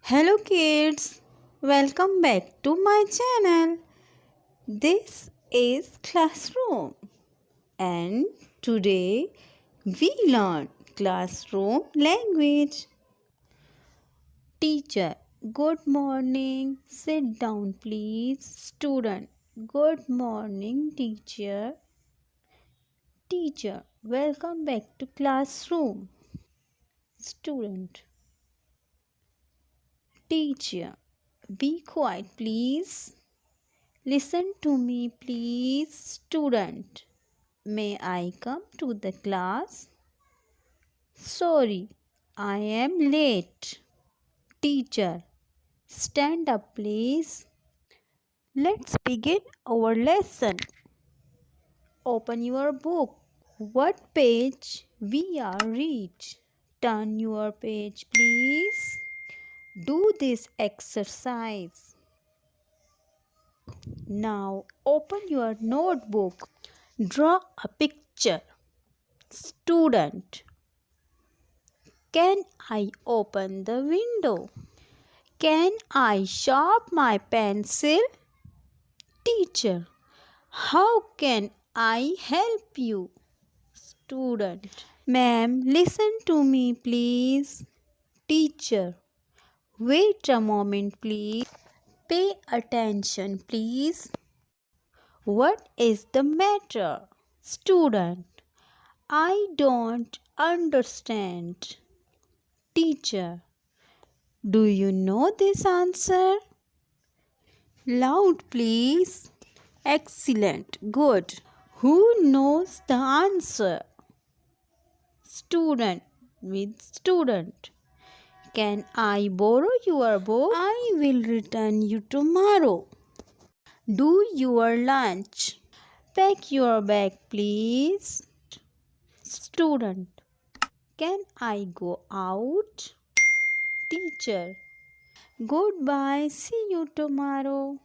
Hello kids, welcome back to my channel. This is Classroom and today we learn classroom language. Teacher, good morning. Sit down please. Student, good morning teacher. Teacher, welcome back to classroom. Student, teacher, be quiet please. Listen to me please, student. May I come to the class? Sorry, I am late. Teacher, stand up please. Let's begin our lesson. Open your book. What page we are reach? Turn your page please. Do this exercise. Now open your notebook. Draw a picture. Student, can I open the window? Can I sharpen my pencil? Teacher, how can I help you? Student, ma'am, listen to me please. Teacher, wait a moment please. Pay attention please. What is the matter? Student, I don't understand. Teacher, do you know this answer? Loud please. Excellent. Good. Who knows the answer? Student with student. Can I borrow your book? I will return you tomorrow. Do your lunch. Pack your bag please. Student, can I go out? Teacher, goodbye. See you tomorrow.